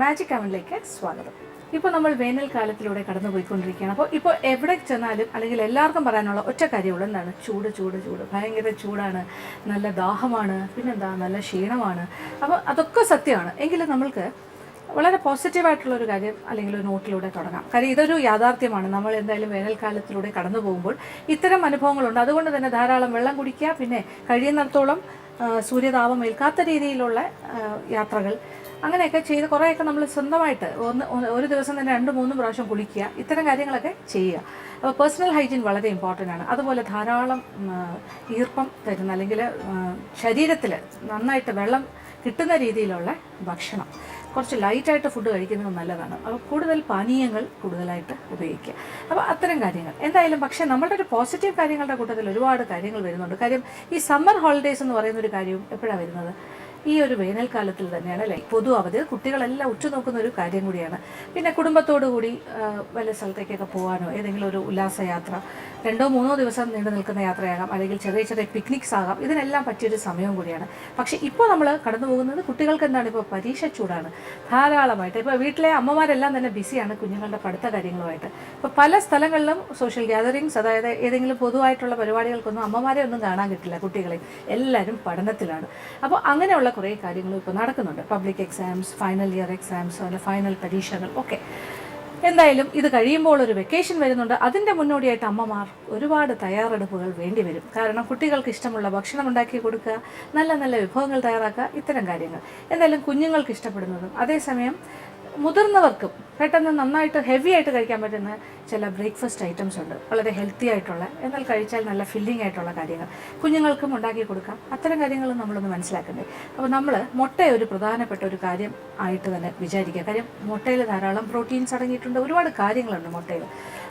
Magic അവനിലേക്ക് സ്വാഗതം. ഇപ്പോൾ നമ്മൾ വേനൽക്കാലത്തിലൂടെ കടന്നുപോയിക്കൊണ്ടിരിക്കുകയാണ്. അപ്പോൾ ഇപ്പോൾ എവിടെ ചെന്നാലും അല്ലെങ്കിൽ എല്ലാവർക്കും പറയാനുള്ള ഒറ്റ കാര്യമുള്ളൂ, എന്താണ്? ചൂട് ചൂട് ചൂട്, ഭയങ്കര ചൂടാണ്, നല്ല ദാഹമാണ്, പിന്നെന്താ നല്ല ക്ഷീണമാണ്. അപ്പോൾ അതൊക്കെ സത്യമാണ്. എങ്കിലും നമ്മൾക്ക് വളരെ പോസിറ്റീവായിട്ടുള്ളൊരു കാര്യം അല്ലെങ്കിൽ ഒരു നോട്ടിലൂടെ തുടങ്ങാം. കാര്യം ഇതൊരു യാഥാർത്ഥ്യമാണ്. നമ്മൾ എന്തായാലും വേനൽക്കാലത്തിലൂടെ കടന്നു പോകുമ്പോൾ ഇത്തരം അനുഭവങ്ങളുണ്ട്. അതുകൊണ്ട് തന്നെ ധാരാളം വെള്ളം കുടിക്കുക, പിന്നെ കഴിയുന്നിടത്തോളം സൂര്യതാപം ഏൽക്കാത്ത രീതിയിലുള്ള യാത്രകൾ, അങ്ങനെയൊക്കെ ചെയ്ത് കുറേയൊക്കെ നമ്മൾ സ്വന്തമായിട്ട് ഒരു ദിവസം തന്നെ 2-3 പ്രാവശ്യം കുളിക്കുക, ഇത്തരം കാര്യങ്ങളൊക്കെ ചെയ്യുക. അപ്പോൾ പേഴ്സണൽ ഹൈജീൻ വളരെ ഇമ്പോർട്ടൻ്റ് ആണ്. അതുപോലെ ധാരാളം ഈർപ്പം തരുന്ന അല്ലെങ്കിൽ ശരീരത്തിൽ നന്നായിട്ട് വെള്ളം കിട്ടുന്ന രീതിയിലുള്ള ഭക്ഷണം, കുറച്ച് ലൈറ്റായിട്ട് ഫുഡ് കഴിക്കുന്നത് നല്ലതാണ്. അപ്പോൾ കൂടുതൽ പാനീയങ്ങൾ കൂടുതലായിട്ട് ഉപയോഗിക്കുക. അപ്പോൾ അത്തരം കാര്യങ്ങൾ എന്തായാലും. പക്ഷേ നമ്മളുടെ ഒരു പോസിറ്റീവ് കാര്യങ്ങളുടെ കൂട്ടത്തിൽ ഒരുപാട് കാര്യങ്ങൾ വരുന്നുണ്ട്. കാര്യം ഈ സമ്മർ ഹോളിഡേയ്സ് എന്ന് പറയുന്നൊരു കാര്യവും എപ്പോഴാണ് വരുന്നത്? ഈ ഒരു വേനൽക്കാലത്തിൽ തന്നെയാണ് അല്ലേ? പൊതു അവധി കുട്ടികളെല്ലാം ഉറ്റുനോക്കുന്ന ഒരു കാര്യം കൂടിയാണ്. പിന്നെ കുടുംബത്തോടു കൂടി വല്ല സ്ഥലത്തേക്കൊക്കെ പോകാനോ, ഏതെങ്കിലും ഒരു ഉല്ലാസയാത്ര, 2-3 ദിവസം നീണ്ടു നിൽക്കുന്ന യാത്രയാകാം, അല്ലെങ്കിൽ ചെറിയ ചെറിയ പിക്നിക്സ് ആകാം. ഇതിനെല്ലാം പറ്റിയൊരു സമയവും കൂടിയാണ്. പക്ഷേ ഇപ്പോൾ നമ്മൾ കടന്നു പോകുന്നത് കുട്ടികൾക്ക് എന്താണ്? ഇപ്പോൾ പരീക്ഷ ചൂടാണ് ധാരാളമായിട്ട്. ഇപ്പോൾ വീട്ടിലെ അമ്മമാരെല്ലാം തന്നെ ബിസിയാണ് കുഞ്ഞുങ്ങളുടെ പഠിത്ത കാര്യങ്ങളുമായിട്ട്. ഇപ്പോൾ പല സ്ഥലങ്ങളിലും സോഷ്യൽ ഗ്യാതറിങ്സ്, അതായത് ഏതെങ്കിലും പൊതുവായിട്ടുള്ള പരിപാടികൾക്കൊന്നും അമ്മമാരെ ഒന്നും കാണാൻ കിട്ടില്ല. കുട്ടികളെ എല്ലാവരും പഠനത്തിലാണ്. അപ്പോൾ അങ്ങനെയുള്ള കുറേ കാര്യങ്ങളും ഇപ്പോൾ നടക്കുന്നുണ്ട്. Public exams, final year exams, അല്ലെ ഫൈനൽ പരീക്ഷകൾ ഒക്കെ. എന്തായാലും ഇത് കഴിയുമ്പോൾ ഒരു വെക്കേഷൻ വരുന്നുണ്ട്. അതിൻ്റെ മുന്നോടിയായിട്ട് അമ്മമാർ ഒരുപാട് തയ്യാറെടുപ്പുകൾ വേണ്ടി വരും. കാരണം കുട്ടികൾക്ക് ഇഷ്ടമുള്ള ഭക്ഷണം ഉണ്ടാക്കി കൊടുക്കുക, നല്ല നല്ല വിഭവങ്ങൾ തയ്യാറാക്കുക, ഇത്തരം കാര്യങ്ങൾ. എന്തായാലും കുഞ്ഞുങ്ങൾക്ക് ഇഷ്ടപ്പെടുന്നതും അതേസമയം മുതിർന്നവർക്കും പെട്ടെന്ന് നന്നായിട്ട് ഹെവി ആയിട്ട് കഴിക്കാൻ പറ്റുന്ന ചില ബ്രേക്ക്ഫാസ്റ്റ് ഐറ്റംസ് ഉണ്ട്, വളരെ ഹെൽത്തി ആയിട്ടുള്ള, എന്നാൽ കഴിച്ചാൽ നല്ല ഫില്ലിംഗ് ആയിട്ടുള്ള കാര്യങ്ങൾ കുഞ്ഞുങ്ങൾക്കും ഉണ്ടാക്കി കൊടുക്കാം. അത്തരം കാര്യങ്ങൾ നമ്മളൊന്ന് മനസ്സിലാക്കണ്ടേ? അപ്പോൾ നമ്മൾ മുട്ട ഒരു പ്രധാനപ്പെട്ട ഒരു കാര്യം ആയിട്ട് തന്നെ വിചാരിക്കുക. കാര്യം മുട്ടയിൽ ധാരാളം പ്രോട്ടീൻസ് അടങ്ങിയിട്ടുണ്ട്, ഒരുപാട് കാര്യങ്ങളുണ്ട് മുട്ടയിൽ.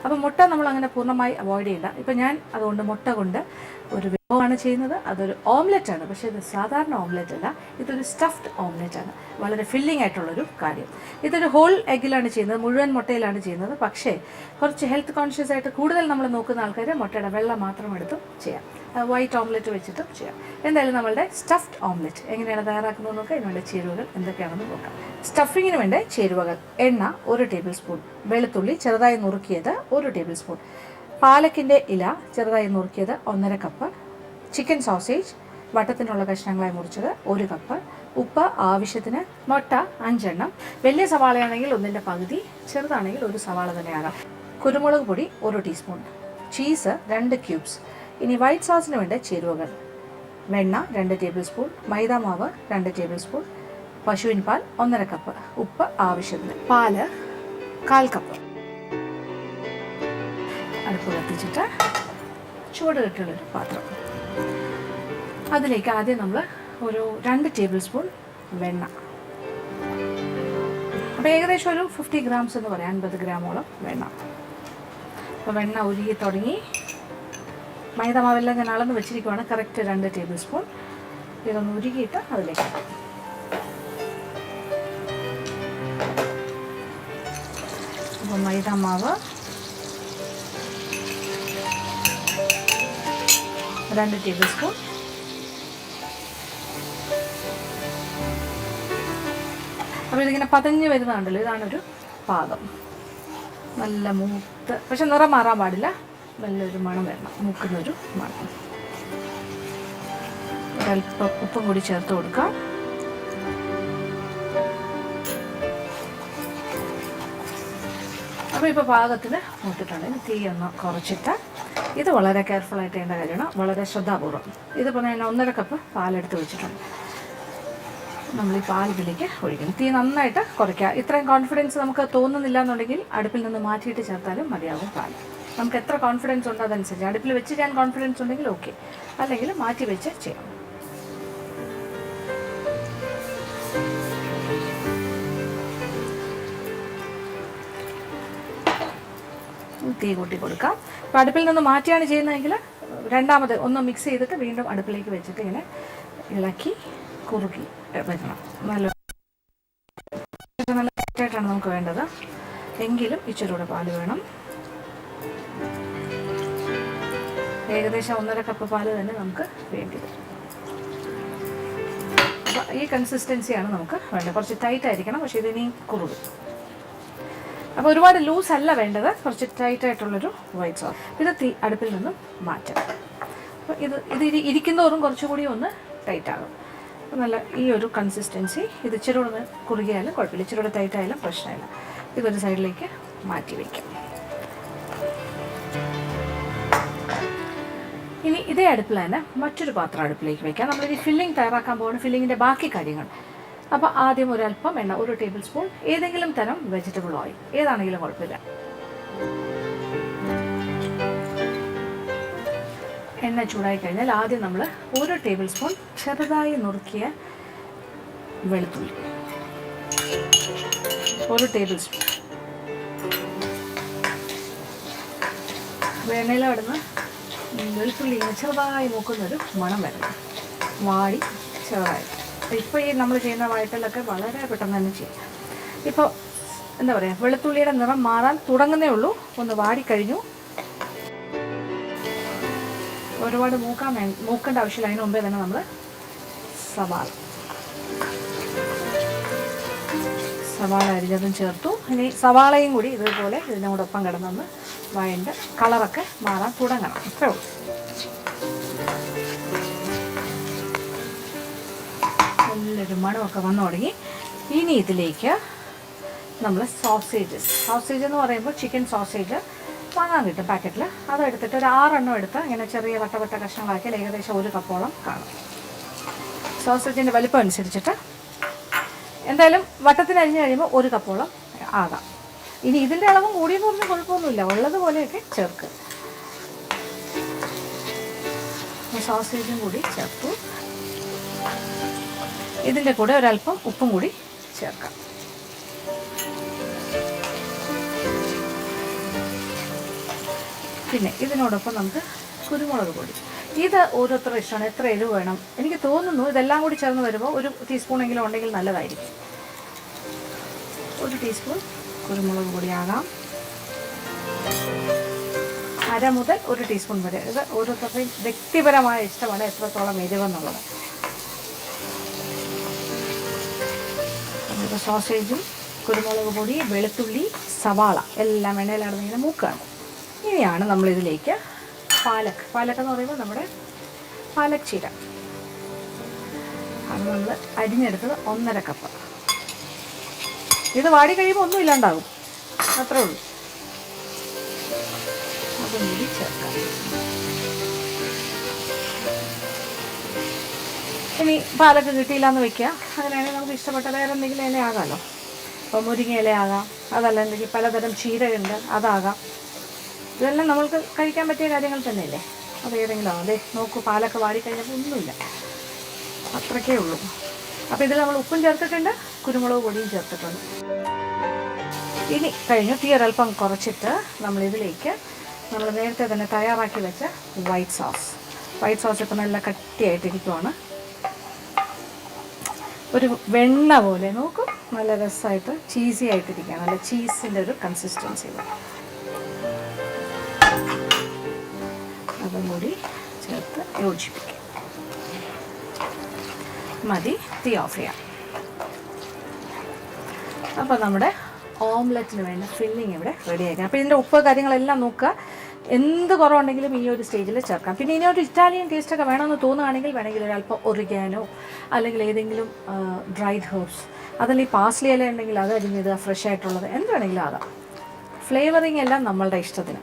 അപ്പോൾ മുട്ട നമ്മളങ്ങനെ പൂർണ്ണമായി അവോയ്ഡ് ചെയ്യില്ല. ഇപ്പോൾ ഞാൻ അതുകൊണ്ട് മുട്ട കൊണ്ട് ഒരു വിഭവമാണ് ചെയ്യുന്നത്. അതൊരു ഓംലെറ്റാണ്. പക്ഷേ ഇത് സാധാരണ ഓംലെറ്റ് അല്ല, ഇതൊരു സ്റ്റഫ്ഡ് ഓംലെറ്റാണ്. വളരെ ഫില്ലിംഗ് ആയിട്ടുള്ളൊരു കാര്യം. ഇതൊരു ഹോൾ എഗ്ഗിലാണ് ചെയ്യുന്നത്, മുഴുവൻ മുട്ടയിലാണ് ചെയ്യുന്നത്. പക്ഷേ കുറച്ച് ഹെൽത്ത് കോൺഷ്യസ് ആയിട്ട് കൂടുതൽ നമ്മൾ നോക്കുന്ന ആൾക്കാർ മുട്ടയുടെ വെള്ള മാത്രം എടുത്തും ചെയ്യാം, വൈറ്റ് ഓംലെറ്റ് വെച്ചിട്ടും ചെയ്യാം. എന്തായാലും നമ്മളുടെ സ്റ്റഫ്ഡ് ഓംലെറ്റ് എങ്ങനെയാണ് തയ്യാറാക്കുന്നത് നോക്കുക. ഇതിനുള്ള ചേരുവകൾ എന്തൊക്കെയാണെന്ന് നോക്കാം. സ്റ്റഫിങ്ങിന് വേണ്ട ചേരുവകൾ: എണ്ണ 1 ടേബിൾ സ്പൂൺ, വെളുത്തുള്ളി ചെറുതായി നുറുക്കിയത് 1 ടേബിൾ സ്പൂൺ, പാലക്കിൻ്റെ ഇല ചെറുതായി നുറുക്കിയത് 1.5 കപ്പ്, ചിക്കൻ സോസേജ് വട്ടത്തിനുള്ള കഷ്ണങ്ങളായി മുറിച്ചത് 1 കപ്പ്, ഉപ്പ് ആവശ്യത്തിന്, മുട്ട 5 എണ്ണം, വലിയ സവാളയാണെങ്കിൽ 1ൻ്റെ പകുതി, ചെറുതാണെങ്കിൽ 1 സവാള തന്നെയാകാം, കുരുമുളക് പൊടി 1 ടീസ്പൂൺ, ചീസ് 2 ക്യൂബ്സ്. ഇനി വൈറ്റ് സോസിന് വേണ്ട ചേരുവകൾ: വെണ്ണ 2 ടേബിൾ സ്പൂൺ, മൈദാമാവ് 2 ടേബിൾ സ്പൂൺ, പശുവിൻ പാൽ 1.5 കപ്പ്, ഉപ്പ് ആവശ്യത്തിന്, പാല് 1/4 കപ്പ്. അടുപ്പ് കത്തിച്ചിട്ട് ചൂട് കെട്ടുള്ളൊരു പാത്രം, അതിലേക്ക് ആദ്യം നമ്മൾ ഒരു 2 ടേബിൾ സ്പൂൺ വെണ്ണ, അപ്പോൾ ഏകദേശം ഒരു 50 ഗ്രാംസ് എന്ന് പറയാം, 50 ഗ്രാമോളം വെണ്ണ. അപ്പോൾ വെണ്ണ ഉരുകി തുടങ്ങി. മൈദാമാവെല്ലാം ഞാൻ അളന്ന് വെച്ചിരിക്കുവാണ്, കറക്റ്റ് 2 ടേബിൾ സ്പൂൺ. ഇതൊന്ന് ഉരുകിയിട്ട് അതിലേക്ക് അപ്പോൾ മൈദാമാവ് 2 ടേബിൾ സ്പൂൺ, അപ്പോൾ ഇതിങ്ങനെ പതഞ്ഞ് വരുന്നതുണ്ടല്ലോ, ഇതാണൊരു പാകം. നല്ല മൂത്ത്, പക്ഷെ നിറം മാറാൻ പാടില്ല, നല്ലൊരു മണം വരണം, മൂക്കുന്നൊരു മണം. ഒരല്പം ഉപ്പും കൂടി ചേർത്ത് കൊടുക്കാം. അപ്പോൾ ഇപ്പോൾ പാകത്തിന് മൂത്തിട്ടുണ്ടെങ്കിൽ തീ ഒന്ന് കുറച്ചിട്ട്, ഇത് വളരെ കെയർഫുള്ളായിട്ട് ചെയ്യേണ്ട കാര്യമാണ്, വളരെ ശ്രദ്ധാപൂർവ്വം. ഇതിപ്പോൾ ഞാൻ 1.5 കപ്പ് പാലെടുത്ത് വെച്ചിട്ടുണ്ട്. നമ്മൾ ഈ പാൽ ഇതിലേക്ക് ഒഴിക്കണം. തീ നന്നായിട്ട് കുറയ്ക്കുക. ഇത്രയും കോൺഫിഡൻസ് നമുക്ക് തോന്നുന്നില്ല എന്നുണ്ടെങ്കിൽ അടുപ്പിൽ നിന്ന് മാറ്റിയിട്ട് ചേർത്താലും മതിയാകും പാൽ. നമുക്ക് എത്ര കോൺഫിഡൻസ് ഉണ്ടോ അതനുസരിച്ച്. അടുപ്പിൽ വെച്ച് ചെയ്യാൻ കോൺഫിഡൻസ് ഉണ്ടെങ്കിൽ ഓക്കെ, അല്ലെങ്കിൽ മാറ്റി വെച്ച് ചെയ്യാം. തീ കൂട്ടി കൊടുക്കാം. അപ്പോൾ അടുപ്പിൽ നിന്ന് മാറ്റിയാണ് ചെയ്യുന്നതെങ്കിൽ രണ്ടാമത് ഒന്ന് മിക്സ് ചെയ്തിട്ട് വീണ്ടും അടുപ്പിലേക്ക് വെച്ചിട്ട് ഇങ്ങനെ ഇളക്കി കുറുക്കി വെക്കണം. നല്ല ടൈറ്റായിട്ടാണ് നമുക്ക് വേണ്ടത്, എങ്കിലും ഇച്ചിരി കൂടെ പാല് വേണം. ഏകദേശം 1.5 കപ്പ് പാല് തന്നെ നമുക്ക് വേണ്ടി വരും. അപ്പോൾ ഈ കൺസിസ്റ്റൻസിയാണ് നമുക്ക് വേണ്ടത്. കുറച്ച് ടൈറ്റ് ആയിരിക്കണം, പക്ഷേ ഇതിനി കുറുകും. അപ്പോൾ ഒരുപാട് ലൂസ് അല്ല വേണ്ടത്, കുറച്ച് ടൈറ്റായിട്ടുള്ളൊരു വൈറ്റ് സോസ്. ഇത് അടുപ്പിൽ നിന്നും മാറ്റാം. അപ്പോൾ ഇത് ഇരിക്കുന്നതോറും കുറച്ചുകൂടി ഒന്ന് ടൈറ്റാകും. അപ്പോൾ നല്ല ഈ ഒരു കൺസിസ്റ്റൻസി. ഇത് ഇച്ചിരി ഒന്ന് കുറുകിയാലും കുഴപ്പമില്ല, ഇച്ചിരി കൂടെ ടൈറ്റായാലും പ്രശ്നമില്ല. ഇതൊരു സൈഡിലേക്ക് മാറ്റി വയ്ക്കാം. ഇനി ഇതേ അടുപ്പിൽ തന്നെ മറ്റൊരു പാത്രം അടുപ്പിലേക്ക് വയ്ക്കാം. നമ്മളിനി ഫില്ലിംഗ് തയ്യാറാക്കാൻ പോകുന്ന ഫില്ലിങ്ങിൻ്റെ ബാക്കി കാര്യങ്ങൾ. അപ്പോൾ ആദ്യം ഒരല്പം എണ്ണ, 1 ടേബിൾ സ്പൂൺ ഏതെങ്കിലും തരം വെജിറ്റബിൾ ഓയിൽ, ഏതാണെങ്കിലും കുഴപ്പമില്ല. എണ്ണ ചൂടായി കഴിഞ്ഞാൽ ആദ്യം നമ്മൾ 1 ടേബിൾ സ്പൂൺ ചെറുതായി നുറുക്കിയ വെളുത്തുള്ളി, 1 ടേബിൾ സ്പൂൺ. എണ്ണയിൽ അവിടുന്ന് വെളുത്തുള്ളി ചെറുതായി മൂക്കുന്നൊരു മണം വരണം, വാടി ചെറുതായി. ഇപ്പോൾ ഈ നമ്മൾ ചെയ്യുന്ന വഴറ്റലൊക്കെ വളരെ പെട്ടെന്ന് തന്നെ ചെയ്യും. ഇപ്പോൾ എന്താ പറയുക, വെളുത്തുള്ളിയുടെ നിറം മാറാൻ തുടങ്ങുന്നേ ഉള്ളൂ, ഒന്ന് വാടിക്കഴിഞ്ഞു. ഒരുപാട് മൂക്കേണ്ട ആവശ്യമില്ല. അതിന് മുമ്പേ തന്നെ നമ്മൾ സവാള അരിഞ്ഞതും ചേർത്തു. ഇനി സവാളയും കൂടി ഇതുപോലെ ഇതിനോടൊപ്പം കിടന്നൊന്ന് വഴണ്ട് കളറൊക്കെ മാറാൻ തുടങ്ങണം, അത്രേ ഉള്ളൂ. നല്ലൊരു മണമൊക്കെ വന്നു തുടങ്ങി. ഇനി ഇതിലേക്ക് നമ്മൾ സോസേജ് എന്ന് പറയുമ്പോൾ ചിക്കൻ സോസേജ് വാങ്ങാൻ കിട്ടും പാക്കറ്റിൽ. അതെടുത്തിട്ട് ഒരു 6 എണ്ണം എടുത്ത് ഇങ്ങനെ ചെറിയ വട്ട കഷ്ണങ്ങളാക്കിയാൽ ഏകദേശം 1 കപ്പോളം കാണും. സോസേജിൻ്റെ വലിപ്പം അനുസരിച്ചിട്ട് എന്തായാലും വട്ടത്തിന് അരിഞ്ഞ് കഴിയുമ്പോൾ 1 കപ്പോളം ആകാം. ഇനി ഇതിൻ്റെ അളവും കൂടിയെന്ന് പറഞ്ഞാൽ കുഴപ്പമൊന്നുമില്ല, ഉള്ളതുപോലെയൊക്കെ ചേർക്കുക. സോസേജും കൂടി ചേർത്തു. ഇതിൻ്റെ കൂടെ ഒരല്പം ഉപ്പും കൂടി ചേർക്കാം. പിന്നെ ഇതിനോടൊപ്പം നമുക്ക് കുരുമുളക് പൊടി. ഇത് ഓരോരുത്തരുടെ ഇഷ്ടമാണ്, എത്ര എരിവ് വേണം. എനിക്ക് തോന്നുന്നു ഇതെല്ലാം കൂടി ചേർന്ന് വരുമ്പോൾ 1 ടീസ്പൂണെങ്കിലും ഉണ്ടെങ്കിൽ നല്ലതായിരിക്കും. 1 ടീസ്പൂൺ കുരുമുളക് പൊടിയാകാം, 1/2 മുതൽ 1 ടീസ്പൂൺ വരെ. ഇത് ഓരോരുത്തരുടെയും വ്യക്തിപരമായ ഇഷ്ടമാണ് എത്രത്തോളം എരിവെന്നുള്ളത്. സോസേജും കുരുമുളക് പൊടി, വെളുത്തുള്ളി, സവാള എല്ലാം എണ്ണയിലാണ് ഇങ്ങനെ മൂക്കുകയാണ്. ഇനിയാണ് നമ്മളിതിലേക്ക് പാലക്ക് എന്ന് പറയുമ്പോൾ നമ്മുടെ പാലക് ചീര, അത് നമ്മൾ അരിഞ്ഞെടുത്തത് 1.5 കപ്പ്. ഇത് വാടി കഴിയുമ്പോൾ ഒന്നും ഇല്ലാണ്ടാകും, അത്രേ ഉള്ളൂ. അതും കൂടി ചേർക്കാം. ഇനി പാലക്ക് കിട്ടിയില്ല എന്ന് വെക്കുക, അങ്ങനെയാണെങ്കിൽ നമുക്ക് ഇഷ്ടപ്പെട്ട വേറെ എന്തെങ്കിലും ഇല ആകാമല്ലോ. അപ്പോൾ മുരിങ്ങ ഇല ആകാം, അതല്ലെങ്കിൽ പലതരം ചീരയുണ്ട്, അതാകാം. ഇതെല്ലാം നമ്മൾക്ക് കഴിക്കാൻ പറ്റിയ കാര്യങ്ങൾ തന്നെയല്ലേ. അത് ഏതെങ്കിലും ആവും. അതെ നോക്കൂ, പാലൊക്കെ വാടിക്കഴിഞ്ഞപ്പോൾ ഒന്നുമില്ല, അത്രയ്ക്കേ ഉള്ളൂ. അപ്പോൾ ഇതിൽ നമ്മൾ ഉപ്പും ചേർത്തിട്ടുണ്ട്, കുരുമുളക് പൊടിയും ചേർത്തിട്ടുണ്ട്. ഇനി കഴിഞ്ഞു. തീ ഒരൽപ്പം കുറച്ചിട്ട് നമ്മളിതിലേക്ക് നമ്മൾ നേരത്തെ തന്നെ തയ്യാറാക്കി വെച്ച വൈറ്റ് സോസ് ഇപ്പോൾ നല്ല കട്ടിയായിട്ടിരിക്കുവാണ്. ഒരു വെണ്ണ പോലെ നോക്കൂ, നല്ല രസമായിട്ട് ചീസി ആയിട്ടിരിക്കുകയാണ്, നല്ല ചീസിൻ്റെ ഒരു കൺസിസ്റ്റൻസി. അതും കൂടി ചേർത്ത് യോജിപ്പിക്കുക. മതി, തീ ഓഫ് ചെയ്യാം. അപ്പോൾ നമ്മുടെ ഓംലെറ്റിന് വേണ്ട ഫില്ലിങ് ഇവിടെ റെഡി ആയിരിക്കും. അപ്പോൾ ഇതിൻ്റെ ഉപ്പ് കാര്യങ്ങളെല്ലാം നോക്കുക, എന്ത് കുറവുണ്ടെങ്കിലും ഈ ഒരു സ്റ്റേജിൽ ചേർക്കാം. പിന്നെ ഇനി ഒരു ഇറ്റാലിയൻ ടേസ്റ്റൊക്കെ വേണമെന്ന് തോന്നുകയാണെങ്കിൽ വേണമെങ്കിൽ ഒരല്പം ഒറിഗാനോ അല്ലെങ്കിൽ ഏതെങ്കിലും ഡ്രൈഡ് ഹെർബ്സ്, അതല്ലെങ്കിൽ ഈ പാസ്ലി ഇല ഉണ്ടെങ്കിൽ അത് അരിഞ്ഞത് ഫ്രഷ് ആയിട്ടുള്ളത് എന്ത് വേണമെങ്കിലും ആകാം. ഫ്ലേവറിങ് എല്ലാം നമ്മളുടെ ഇഷ്ടത്തിന്.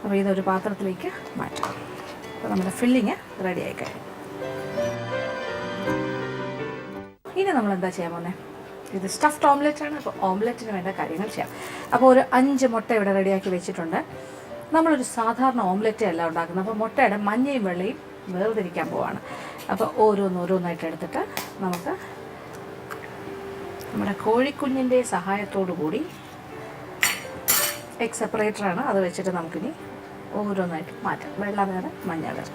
അപ്പോൾ ഇതൊരു പാത്രത്തിലേക്ക് മാറ്റാം. അപ്പോൾ നമ്മുടെ ഫില്ലിങ് റെഡി ആയി കഴിഞ്ഞു. ഇനി നമ്മൾ എന്താ ചെയ്യാൻ പോകുന്നത്? ഇത് സ്റ്റഫ്ഡ് ഓംലെറ്റാണ്. അപ്പോൾ ഓംലെറ്റിന് വേണ്ട കാര്യങ്ങൾ ചെയ്യാം. അപ്പോൾ ഒരു 5 മുട്ട ഇവിടെ റെഡിയാക്കി വെച്ചിട്ടുണ്ട്. നമ്മളൊരു സാധാരണ ഓംലെറ്റ് അല്ല ഉണ്ടാക്കുന്നത്. അപ്പോൾ മുട്ടയുടെ മഞ്ഞയും വെള്ളയും വേർതിരിക്കാൻ പോവാണ്. അപ്പോൾ ഓരോന്നായിട്ട് എടുത്തിട്ട് നമുക്ക് നമ്മുടെ കോഴിക്കുഞ്ഞിൻ്റെ സഹായത്തോടു കൂടി എഗ് സെപ്പറേറ്ററാണ്, അത് വെച്ചിട്ട് നമുക്കിനി ഓരോന്നായിട്ട് മാറ്റാം. വെള്ള വേറെ, മഞ്ഞ വേറെ.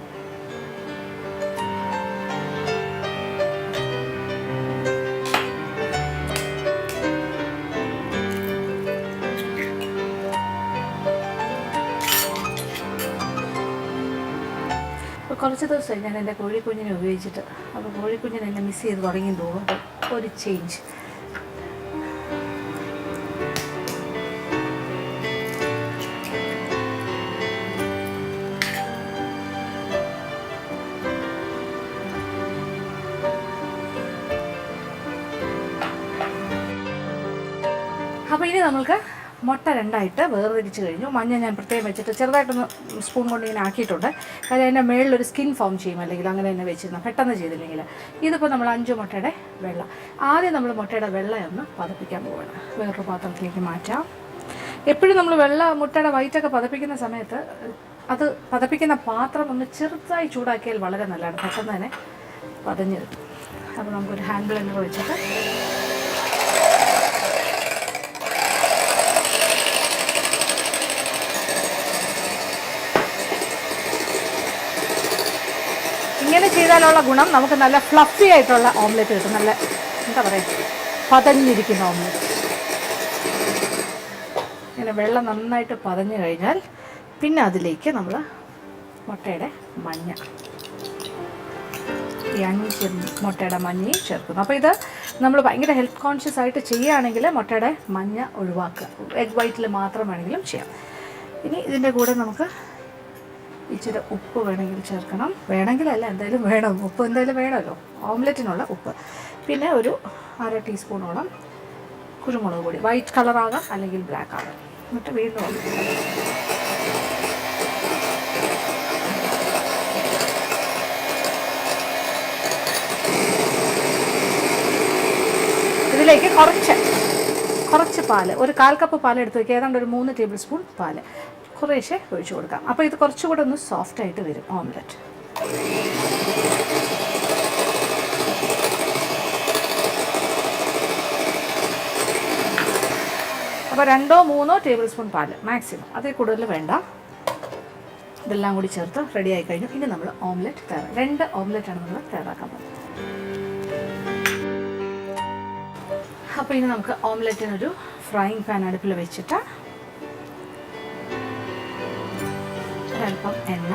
അപ്പോൾ കുറച്ച് ദിവസമായി ഞാൻ എൻ്റെ കോഴിക്കുഞ്ഞിനെ ഉപയോഗിച്ചിട്ട്. അപ്പോൾ കോഴിക്കുഞ്ഞിനെ എന്നെ മിസ് ചെയ്ത് തുടങ്ങി തോന്നും. അപ്പോൾ ഒരു ചേഞ്ച്. അപ്പോൾ ഇനി നമ്മൾക്ക് മുട്ട രണ്ടായിട്ട് വേർതിരിച്ച് കഴിഞ്ഞു. മഞ്ഞ ഞാൻ പ്രത്യേകം വെച്ചിട്ട് ചെറുതായിട്ടൊന്ന് സ്പൂൺ കൊണ്ട് ഇങ്ങനെ ആക്കിയിട്ടുണ്ട്. കാര്യം അതിൻ്റെ മേളിലൊരു സ്കിൻ ഫോം ചെയ്യും, അല്ലെങ്കിൽ അങ്ങനെ തന്നെ വെച്ചിരുന്ന പെട്ടെന്ന് ചെയ്തില്ലെങ്കിൽ. ഇതിപ്പോൾ നമ്മൾ 5 മുട്ടയുടെ വെള്ള. ആദ്യം നമ്മൾ മുട്ടയുടെ വെള്ളയൊന്ന് പതപ്പിക്കാൻ പോവുകയാണ്. വേറൊരു പാത്രത്തിലേക്ക് മാറ്റാം. എപ്പോഴും നമ്മൾ മുട്ടയുടെ വൈറ്റൊക്കെ പതപ്പിക്കുന്ന സമയത്ത് അത് പതപ്പിക്കുന്ന പാത്രം ഒന്ന് ചെറുതായി ചൂടാക്കിയാൽ വളരെ നല്ലതാണ്, പെട്ടെന്ന് തന്നെ പതഞ്ഞ് കിട്ടും. അപ്പോൾ നമുക്കൊരു ഹാൻഡ് ബ്ലെൻഡർ വെച്ചിട്ട് ഇങ്ങനെ ചെയ്താലുള്ള ഗുണം നമുക്ക് നല്ല ഫ്ലഫി ആയിട്ടുള്ള ഓംലെറ്റ് കിട്ടും. നല്ല എന്താ പറയുക, പതഞ്ഞിരിക്കുന്ന ഓംലെറ്റ്. ഇങ്ങനെ വെള്ളം നന്നായിട്ട് പതഞ്ഞു കഴിഞ്ഞാൽ പിന്നെ അതിലേക്ക് നമ്മൾ മുട്ടയുടെ മഞ്ഞ, ഈ 5 മുട്ടയുടെ മഞ്ഞയും ചേർക്കുന്നു. അപ്പോൾ ഇത് നമ്മൾ ഭയങ്കര ഹെൽത്ത് കോൺഷ്യസ് ആയിട്ട് ചെയ്യുകയാണെങ്കിൽ മുട്ടയുടെ മഞ്ഞ ഒഴിവാക്കുക. എഗ് വൈറ്റിൽ മാത്രം വേണമെങ്കിലും ചെയ്യാം. ഇനി ഇതിൻ്റെ കൂടെ നമുക്ക് ഇച്ചിരി ഉപ്പ് വേണമെങ്കിൽ ചേർക്കണം. വേണമെങ്കിലല്ല, എന്തായാലും വേണം. ഉപ്പ് എന്തായാലും വേണമല്ലോ, ഓംലെറ്റിനുള്ള ഉപ്പ്. പിന്നെ ഒരു 1/2 ടീസ്പൂണോളം കുരുമുളക് പൊടി. വൈറ്റ് കളറാകാം അല്ലെങ്കിൽ ബ്ലാക്ക് ആകാം. എന്നിട്ട് വീണ്ടും ഇതിലേക്ക് കുറച്ച് പാല്, ഒരു 1/4 കപ്പ് പാൽ എടുത്ത് വയ്ക്കുക. ഏതാണ്ട് ഒരു 3 ടേബിൾ സ്പൂൺ പാല് കുറേശ്ശെ ഒഴിച്ചു കൊടുക്കാം. അപ്പോൾ ഇത് കുറച്ചുകൂടെ ഒന്ന് സോഫ്റ്റായിട്ട് വരും ഓംലെറ്റ്. അപ്പോൾ 2-3 ടേബിൾ സ്പൂൺ പാല് മാക്സിമം, അതിൽ കൂടുതൽ വേണ്ട. ഇതെല്ലാം കൂടി ചേർത്ത് റെഡി ആയി കഴിഞ്ഞു. ഇനി നമ്മൾ ഓംലെറ്റ് 2 ഓംലെറ്റാണ് നമ്മൾ തയ്യാറാക്കാൻ പോകുന്നത്. അപ്പോൾ ഇനി നമുക്ക് ഓംലെറ്റിനൊരു ഫ്രൈയിങ് പാൻ അടുപ്പിൽ വെച്ചിട്ട് അല്പം എണ്ണ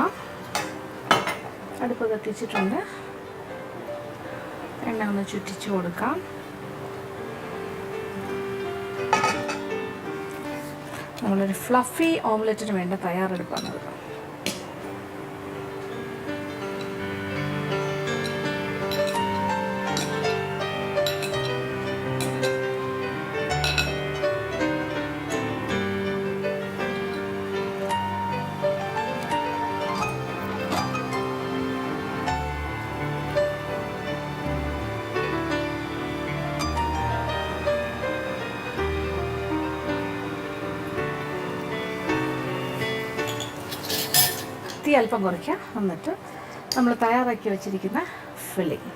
അടുപ്പ് കത്തിച്ചിട്ടുണ്ട്. എണ്ണ ഒന്ന് ചുറ്റിച്ച് കൊടുക്കാം. നമ്മളൊരു ഫ്ലഫി ഓംലെറ്റിന് വേണ്ട തയ്യാറെടുപ്പാണത്. തീ അല്പം കുറയ്ക്കുക. എന്നിട്ട് നമ്മൾ തയ്യാറാക്കി വെച്ചിരിക്കുന്ന ഫില്ലിങ്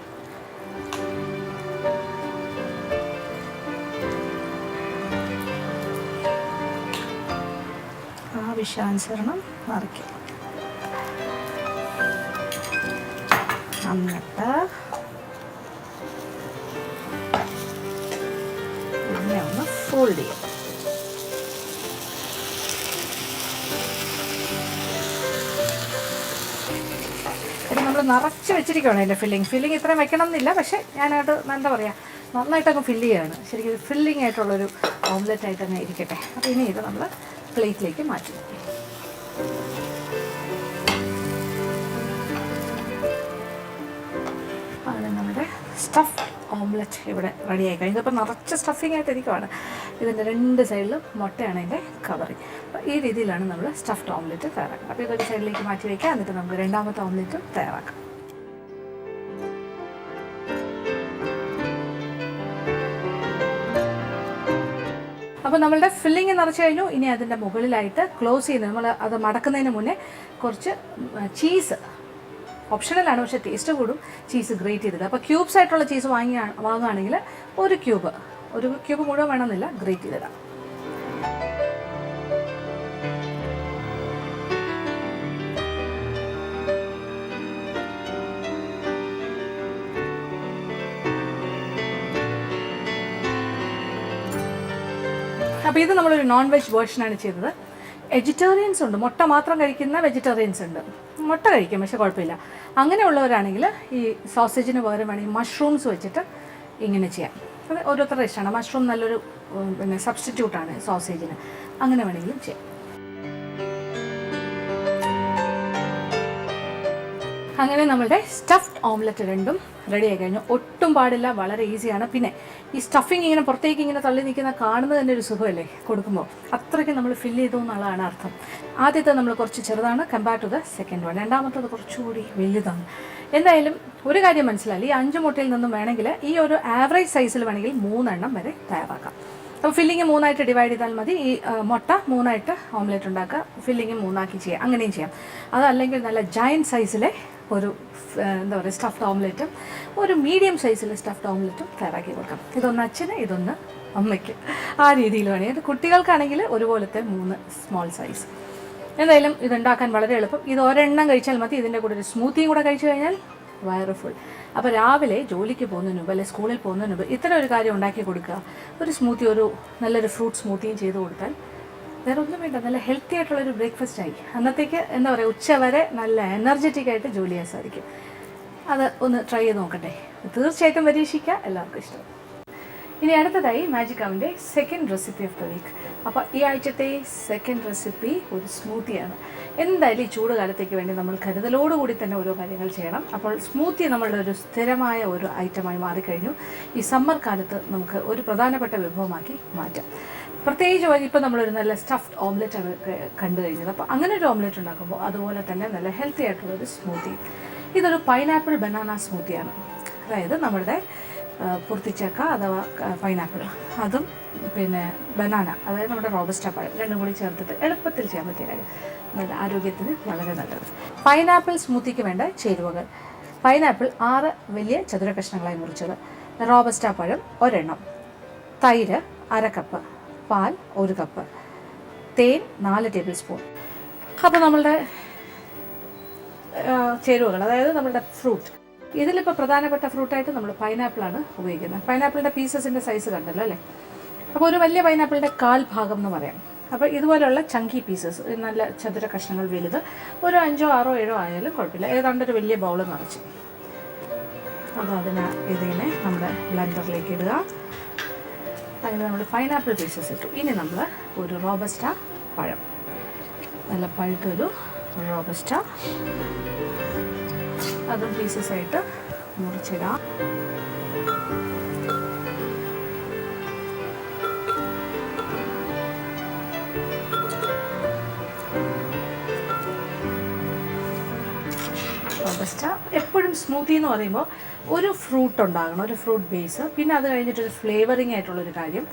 ആവശ്യാനുസരണം നിറയ്ക്കുക. എന്നിട്ട് ഇതിനെ ഒന്ന് ഫോൾഡ് ചെയ്യാം. നമ്മൾ നിറച്ച് വെച്ചിരിക്കുകയാണ് അതിൻ്റെ ഫില്ലിങ് ഇത്രയും വെക്കണം എന്നില്ല. പക്ഷേ ഞാനത് എന്താ പറയുക, നന്നായിട്ടങ്ങ് ഫില്ല് ചെയ്യുകയാണ്. ശരിക്കും ഒരു ഫില്ലിംഗ് ആയിട്ടുള്ളൊരു ഓംലെറ്റ് ആയിട്ട് തന്നെ ഇരിക്കട്ടെ. അപ്പോൾ ഇനി ഇത് നമ്മൾ പ്ലേറ്റിലേക്ക് മാറ്റി. അങ്ങനെ നമ്മുടെ സ്റ്റഫ് ഓംലെറ്റ് ഇവിടെ റെഡിയായി കഴിഞ്ഞു. അപ്പോൾ നിറച്ച് സ്റ്റഫിങ് ആയിട്ട് ഇരിക്കുവാണ്. ഇതിൻ്റെ 2 സൈഡിലും മുട്ടയാണ് അതിൻ്റെ കവറിങ്. അപ്പോൾ ഈ രീതിയിലാണ് നമ്മൾ സ്റ്റഫ്ഡ് ഓംലെറ്റ് തയ്യാറാക്കുക. അപ്പോൾ ഇതൊരു സൈഡിലേക്ക് മാറ്റി വയ്ക്കാം. എന്നിട്ട് നമുക്ക് 2ാമത്തെ ഓംലെറ്റും തയ്യാറാക്കാം. അപ്പോൾ നമ്മളുടെ ഫില്ലിങ് നിറച്ച് കഴിഞ്ഞു. ഇനി അതിൻ്റെ മുകളിലായിട്ട് ക്ലോസ് ചെയ്യുന്നത്, നമ്മൾ അത് മടക്കുന്നതിന് മുന്നേ കുറച്ച് ചീസ്, ഓപ്ഷണലാണ് പക്ഷേ ടേസ്റ്റ് കൂടും, ചീസ് ഗ്രേറ്റ് ചെയ്തത്. അപ്പോൾ ക്യൂബ്സ് ആയിട്ടുള്ള ചീസ് വാങ്ങുകയാണെങ്കിൽ ഒരു ക്യൂബ് മുഴുവൻ വേണമെന്നില്ല, ഗ്രേറ്റ് ചെയ്തിടാം. അപ്പോൾ ഇത് നമ്മളൊരു നോൺ വെജ് വേർഷനാണ് ചെയ്തത്. വെജിറ്റേറിയൻസ് ഉണ്ട്, മുട്ട മാത്രം കഴിക്കുന്ന വെജിറ്റേറിയൻസ് ഉണ്ട്. മുട്ട കഴിക്കും, പക്ഷേ കുഴപ്പമില്ല. അങ്ങനെയുള്ളവരാണെങ്കിൽ ഈ സോസേജിന് പകരം വേണമെങ്കിൽ മഷ്റൂംസ് വെച്ചിട്ട് ഇങ്ങനെ ചെയ്യാം. അത് ഓരോരുത്തരുടെ ഇഷ്ടമാണ്. മഷ്റൂം നല്ലൊരു പിന്നെ സബ്സ്റ്റിറ്റ്യൂട്ടാണ് സോസേജിന്. അങ്ങനെ വേണമെങ്കിലും ചെയ്യാം. അങ്ങനെ നമ്മളുടെ സ്റ്റഫ്ഡ് ഓംലെറ്റ് രണ്ടും റെഡി ആയി കഴിഞ്ഞു. ഒട്ടും പാടില്ല, വളരെ ഈസിയാണ്. പിന്നെ ഈ സ്റ്റഫിങ് ഇങ്ങനെ പുറത്തേക്ക് ഇങ്ങനെ തള്ളി നിൽക്കുന്ന കാണുന്നത് തന്നെ ഒരു സുഖമല്ലേ കൊടുക്കുമ്പോൾ. അത്രയ്ക്ക് നമ്മൾ ഫില്ല് ചെയ്തു എന്നുള്ളതാണ് അർത്ഥം. ആദ്യത്തെ നമ്മൾ കുറച്ച് ചെറുതാണ് compare to the second one. രണ്ടാമത്തത് കുറച്ചുകൂടി വലുതാണ്. എന്തായാലും ഒരു കാര്യം മനസ്സിലായി, ഈ 5 മുട്ടയിൽ നിന്നും വേണമെങ്കിൽ ഈ ഒരു ആവറേജ് സൈസിൽ വേണമെങ്കിൽ 3 എണ്ണം വരെ തയ്യാറാക്കാം. അപ്പോൾ ഫില്ലിങ് 3ആയിട്ട് ഡിവൈഡ് ചെയ്താൽ മതി. ഈ മുട്ട 3ആയിട്ട് ഓംലെറ്റ് ഉണ്ടാക്കുക, ഫില്ലിങ് 3ആക്കി ചെയ്യാം, അങ്ങനെയും ചെയ്യാം. അതല്ലെങ്കിൽ നല്ല ജയൻറ്റ് സൈസിലെ ഒരു എന്താ പറയുക സ്റ്റഫ്ഡ് ഓംലെറ്റും ഒരു മീഡിയം സൈസിൽ സ്റ്റഫ്ഡ് ഓംലെറ്റും തയ്യാറാക്കി കൊടുക്കാം. ഇതൊന്ന് അച്ഛന്, ഇതൊന്ന് അമ്മയ്ക്ക്, ആ രീതിയിൽ വേണമെങ്കിൽ. കുട്ടികൾക്കാണെങ്കിൽ ഒരുപോലത്തെ 3 സ്മോൾ സൈസ്. എന്തായാലും ഇതുണ്ടാക്കാൻ വളരെ എളുപ്പം. ഇത് ഒരെണ്ണം കഴിച്ചാൽ മതി. ഇതിൻ്റെ കൂടെ ഒരു സ്മൂത്തിയും കൂടെ കഴിച്ചു കഴിഞ്ഞാൽ വയറ് ഫുൾ. അപ്പോൾ രാവിലെ ജോലിക്ക് പോകുന്നതിന് മുമ്പ് അല്ലെങ്കിൽ സ്കൂളിൽ പോകുന്നതിന് മുമ്പ് ഇത്തരം ഒരു കാര്യം ഉണ്ടാക്കി കൊടുക്കുക. ഒരു സ്മൂത്തി, ഒരു നല്ലൊരു ഫ്രൂട്ട് സ്മൂത്തിയും ചെയ്ത് കൊടുത്താൽ വേറെ ഒന്നും വേണ്ട, നല്ല ഹെൽത്തി ആയിട്ടുള്ളൊരു ബ്രേക്ക്ഫാസ്റ്റ് ആയി. അന്നത്തേക്ക് എന്താ പറയുക, ഉച്ചവരെ നല്ല എനർജറ്റിക് ആയിട്ട് ജോലി ചെയ്യാൻ സാധിക്കും. അത് ഒന്ന് ട്രൈ ചെയ്ത് നോക്കട്ടെ. തീർച്ചയായിട്ടും പരീക്ഷിക്കുക, എല്ലാവർക്കും ഇഷ്ടം. ഇനി അടുത്തതായി മാജിക്കാവിൻ്റെ second recipe of the week. അപ്പോൾ ഈ ആഴ്ചത്തെ സെക്കൻഡ് റെസിപ്പി ഒരു സ്മൂത്തിയാണ്. എന്തായാലും ഈ ചൂട് കാലത്തേക്ക് വേണ്ടി നമ്മൾ കരുതലോടുകൂടി തന്നെ ഓരോ കാര്യങ്ങൾ ചെയ്യണം. അപ്പോൾ സ്മൂത്തി നമ്മളുടെ ഒരു സ്ഥിരമായ ഒരു ഐറ്റമായി മാറിക്കഴിഞ്ഞു. ഈ സമ്മർ കാലത്ത് നമുക്ക് ഒരു പ്രധാനപ്പെട്ട വിഭവമാക്കി മാറ്റാം. പ്രത്യേകിച്ച് ഇപ്പോൾ നമ്മളൊരു നല്ല സ്റ്റഫ്ഡ് ഓംലെറ്റാണ് കണ്ടു കഴിഞ്ഞത്. അപ്പോൾ അങ്ങനെ ഒരു ഓംലെറ്റ് ഉണ്ടാക്കുമ്പോൾ അതുപോലെ തന്നെ നല്ല ഹെൽത്തി ആയിട്ടുള്ളൊരു സ്മൂത്തി. ഇതൊരു പൈനാപ്പിൾ ബനാന സ്മൂത്തിയാണ്. അതായത് നമ്മളുടെ പുറത്തിച്ചക്ക അഥവാ പൈനാപ്പിൾ, അതും പിന്നെ ബനാന, അതായത് നമ്മുടെ റോബസ്റ്റ പഴം, രണ്ടും കൂടി ചേർത്തിട്ട് എളുപ്പത്തിൽ ചെയ്യാൻ പറ്റിയ കാര്യം. നല്ല ആരോഗ്യത്തിന് വളരെ നല്ലത്. പൈനാപ്പിൾ സ്മൂത്തിക്ക് വേണ്ട ചേരുവകൾ: പൈനാപ്പിൾ 6 വലിയ ചതുര കഷ്ണങ്ങളായി മുറിച്ചത്, റോബസ്റ്റ പഴം 1 എണ്ണം, തൈര് 1/2 കപ്പ്, പാൽ 1 കപ്പ്, തേൻ 4 ടേബിൾ സ്പൂൺ. അപ്പോൾ നമ്മളുടെ ചേരുവകൾ, അതായത് നമ്മളുടെ ഫ്രൂട്ട്, ഇതിലിപ്പോൾ പ്രധാനപ്പെട്ട ഫ്രൂട്ടായിട്ട് നമ്മൾ പൈനാപ്പിളാണ് ഉപയോഗിക്കുന്നത്. പൈനാപ്പിളിൻ്റെ പീസസിൻ്റെ സൈസ് കണ്ടല്ലോ അല്ലേ? അപ്പോൾ ഒരു വലിയ പൈനാപ്പിളിൻ്റെ 1/4 ഭാഗം എന്ന് പറയാം. അപ്പോൾ ഇതുപോലെയുള്ള ചങ്കി പീസസ്, നല്ല ചതുര കഷ്ണങ്ങൾ വലുത്, ഒരു 5, 6, 7 ആയാലും കുഴപ്പമില്ല. ഏതാണ്ടൊരു വലിയ ബൗൾ നിറച്ച് ഇതിനെ നമ്മുടെ ബ്ലെൻഡറിലേക്ക് ഇടുക. അങ്ങനെ നമ്മൾ പൈനാപ്പിൾ പീസസ് ഇട്ടു. ഇനി നമ്മൾ ഒരു റോബസ്റ്റ പഴം, നല്ല പഴുത്തൊരു റോബസ്റ്റ, അതും പീസസായിട്ട് മുറിച്ചിടാം. റോബസ്റ്റ എപ്പോഴും സ്മൂത്തി എന്ന് പറയുമ്പോൾ ഒരു ഫ്രൂട്ട് ഉണ്ടാകണം, ഒരു ഫ്രൂട്ട് ബേസ്, പിന്നെ അത് കഴിഞ്ഞിട്ടൊരു ഫ്ലേവറിങ് ആയിട്ടുള്ളൊരു കാര്യം,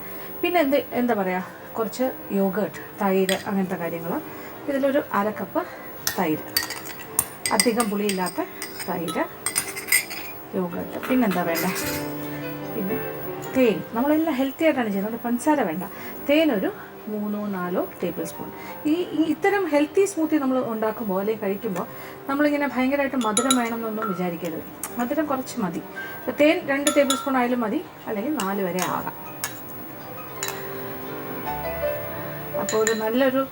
പിന്നെ എന്താ പറയുക, കുറച്ച് യോഗേർട്ട്, തൈര്, അങ്ങനത്തെ കാര്യങ്ങൾ. ഇതിലൊരു 1/2 കപ്പ് തൈര്, അധികം പുളിയില്ലാത്ത തൈര്, യോഗേർട്ട്, പിന്നെന്താ വേണ്ടേ, പിന്നെ തേൻ. നമ്മളെല്ലാം ഹെൽത്തി ആയിട്ടാണ് ചെയ്യുന്നത്, പഞ്ചസാര വേണ്ട. തേനൊരു 3-4 ടേബിൾ സ്പൂൺ. ഇത്തരം ഹെൽത്തി സ്മൂത്തി നമ്മൾ ഉണ്ടാക്കുമ്പോൾ അല്ലെങ്കിൽ കഴിക്കുമ്പോൾ നമ്മളിങ്ങനെ ഭയങ്കരമായിട്ട് മധുരം വേണമെന്നൊന്നും വിചാരിക്കരുത്. മധുരം കുറച്ച് മതി. തേൻ 2 ടേബിൾ സ്പൂൺ ആയാലും മതി, അല്ലെങ്കിൽ 4 വരെ ആകാം. അപ്പോൾ ഒരു നല്ലൊരു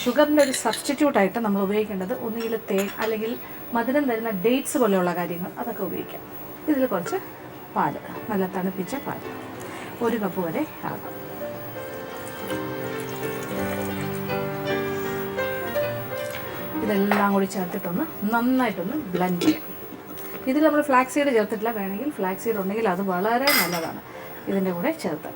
ഷുഗറിൻ്റെ ഒരു സബ്സ്റ്റിറ്റ്യൂട്ടായിട്ട് നമ്മൾ ഉപയോഗിക്കേണ്ടത് ഒന്നുകിൽ തേൻ, അല്ലെങ്കിൽ മധുരം തരുന്ന ഡേറ്റ്സ് പോലെയുള്ള കാര്യങ്ങൾ, അതൊക്കെ ഉപയോഗിക്കാം. ഇതിൽ കുറച്ച് പാൽ, നല്ല തണുപ്പിച്ച പാൽ, 1 കപ്പ് വരെ ആകാം. ഇതെല്ലാം കൂടി ചേർത്തിട്ടൊന്ന് നന്നായിട്ടൊന്ന് ബ്ലെൻഡ് ചെയ്യാം. ഇതിൽ നമ്മൾ ഫ്ലാക്സ് സീഡ് ചേർത്തിട്ടില്ല, വേണമെങ്കിൽ ഫ്ലാക്സ് സീഡ് ഉണ്ടെങ്കിൽ അത് വളരെ നല്ലതാണ് ഇതിൻ്റെ കൂടെ ചേർത്ത്.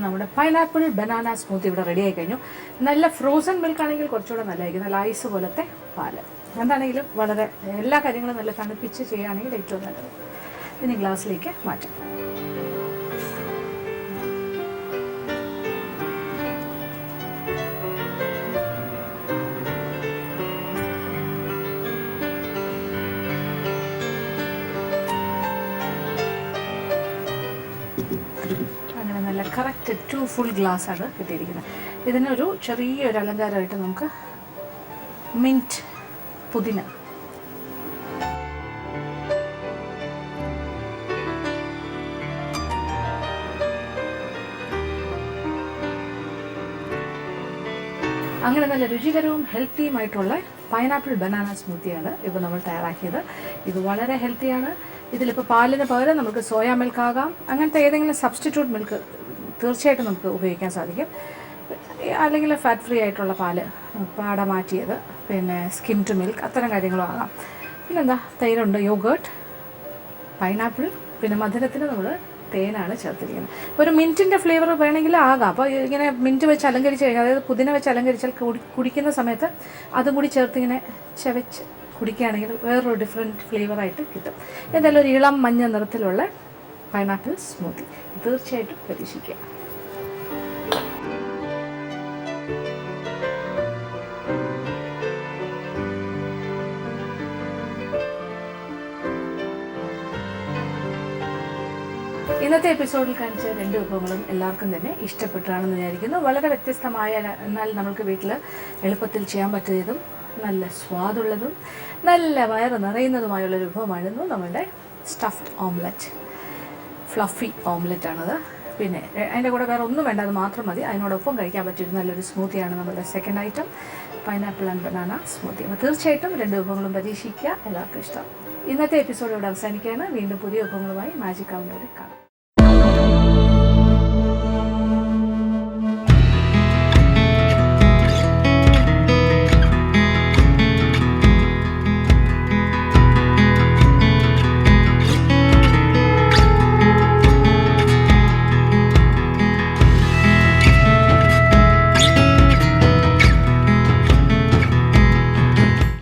നമ്മുടെ പൈനാപ്പിൾ ബനാന സ്മൂത്തി ഇവിടെ റെഡി ആയി കഴിഞ്ഞു. നല്ല ഫ്രോസൺ മിൽക്ക് ആണെങ്കിൽ കുറച്ചുകൂടെ നല്ലതായിരിക്കും, നല്ല ഐസ് പോലത്തെ പാല്. എന്താണെങ്കിലും വളരെ എല്ലാ കാര്യങ്ങളും നല്ല തണുപ്പിച്ച് ചെയ്യുകയാണെങ്കിൽ ഏറ്റവും നല്ലത്. ഇനി ഗ്ലാസ്സിലേക്ക് മാറ്റാം. നല്ല കറക്റ്റ് 2 ഫുൾ ഗ്ലാസ്സാണ് കിട്ടിയിരിക്കുന്നത്. ഇതിനൊരു ചെറിയൊരു അലങ്കാരമായിട്ട് നമുക്ക് മിൻറ്റ്, പുതിന. അങ്ങനെ നല്ല രുചികരവും ഹെൽത്തിയുമായിട്ടുള്ള പൈനാപ്പിൾ ബനാന സ്മൂത്തിയാണ് ഇപ്പോൾ നമ്മൾ തയ്യാറാക്കിയത്. ഇത് വളരെ ഹെൽത്തിയാണ്. ഇതിലിപ്പോൾ പാലിന് പകരം നമുക്ക് സോയാ മിൽക്ക് ആകാം, അങ്ങനത്തെ ഏതെങ്കിലും സബ്സ്റ്റിറ്റ്യൂട്ട് മിൽക്ക് തീർച്ചയായിട്ടും നമുക്ക് ഉപയോഗിക്കാൻ സാധിക്കും. അല്ലെങ്കിൽ ഫാറ്റ് ഫ്രീ ആയിട്ടുള്ള പാല്, പാട മാറ്റിയത്, പിന്നെ സ്കിംഡ് മിൽക്ക്, അത്തരം കാര്യങ്ങളും ആകാം. പിന്നെന്താ, തൈരുണ്ട്, യോഗേർട്ട്, പൈനാപ്പിൾ, പിന്നെ മധുരത്തിന് നമ്മൾ തേനാണ് ചേർത്തിരിക്കുന്നത്. അപ്പോൾ ഒരു മിൻറ്റിൻ്റെ ഫ്ലേവർ വേണമെങ്കിൽ ആകാം. അപ്പോൾ ഇങ്ങനെ മിൻറ്റ് വെച്ച് അലങ്കരിച്ച് കഴിഞ്ഞാൽ, അതായത് പുതിന വെച്ച് അലങ്കരിച്ചാൽ കുടിക്കുന്ന സമയത്ത് അതും കൂടി ചേർത്ത് ഇങ്ങനെ ചവച്ച് കുടിക്കുകയാണെങ്കിൽ വേറൊരു ഡിഫറെൻറ്റ് ഫ്ലേവറായിട്ട് കിട്ടും. എന്തായാലും ഒരു ഇളം മഞ്ഞ നിറത്തിലുള്ള പൈനാപ്പിൾ സ്മൂത്തി തീർച്ചയായിട്ടും പരീക്ഷിക്കുക. ഇന്നത്തെ എപ്പിസോഡിൽ കാണിച്ച 2 വിഭവങ്ങളും എല്ലാവർക്കും തന്നെ ഇഷ്ടപ്പെട്ടാണെന്ന് വിചാരിക്കുന്നു. വളരെ വ്യത്യസ്തമായ, എന്നാൽ നമുക്ക് വീട്ടിൽ എളുപ്പത്തിൽ ചെയ്യാൻ പറ്റിയതും നല്ല സ്വാദുള്ളതും നല്ല വയറ് നിറയുന്നതുമായുള്ളൊരു വിഭവമായിരുന്നു നമ്മളുടെ സ്റ്റഫ്ഡ് ഓംലെറ്റ്. ഫ്ലഫി ഓംലെറ്റാണത്. പിന്നെ അതിൻ്റെ കൂടെ വേറെ ഒന്നും വേണ്ട, അത് മാത്രം മതി. അതിനോടൊപ്പം കഴിക്കാൻ പറ്റിയൊരു നല്ലൊരു സ്മൂത്തിയാണ് നമ്മുടെ second item, pineapple and banana smoothie. അപ്പോൾ തീർച്ചയായിട്ടും 2 വിഭവങ്ങളും പരീക്ഷിക്കുക, എല്ലാവർക്കും ഇഷ്ടം. ഇന്നത്തെ എപ്പിസോഡ് ഇവിടെ അവസാനിക്കുകയാണ്. വീണ്ടും പുതിയ വിഭവങ്ങളുമായി മാജിക് ആവുന്നവരെ കാണാം.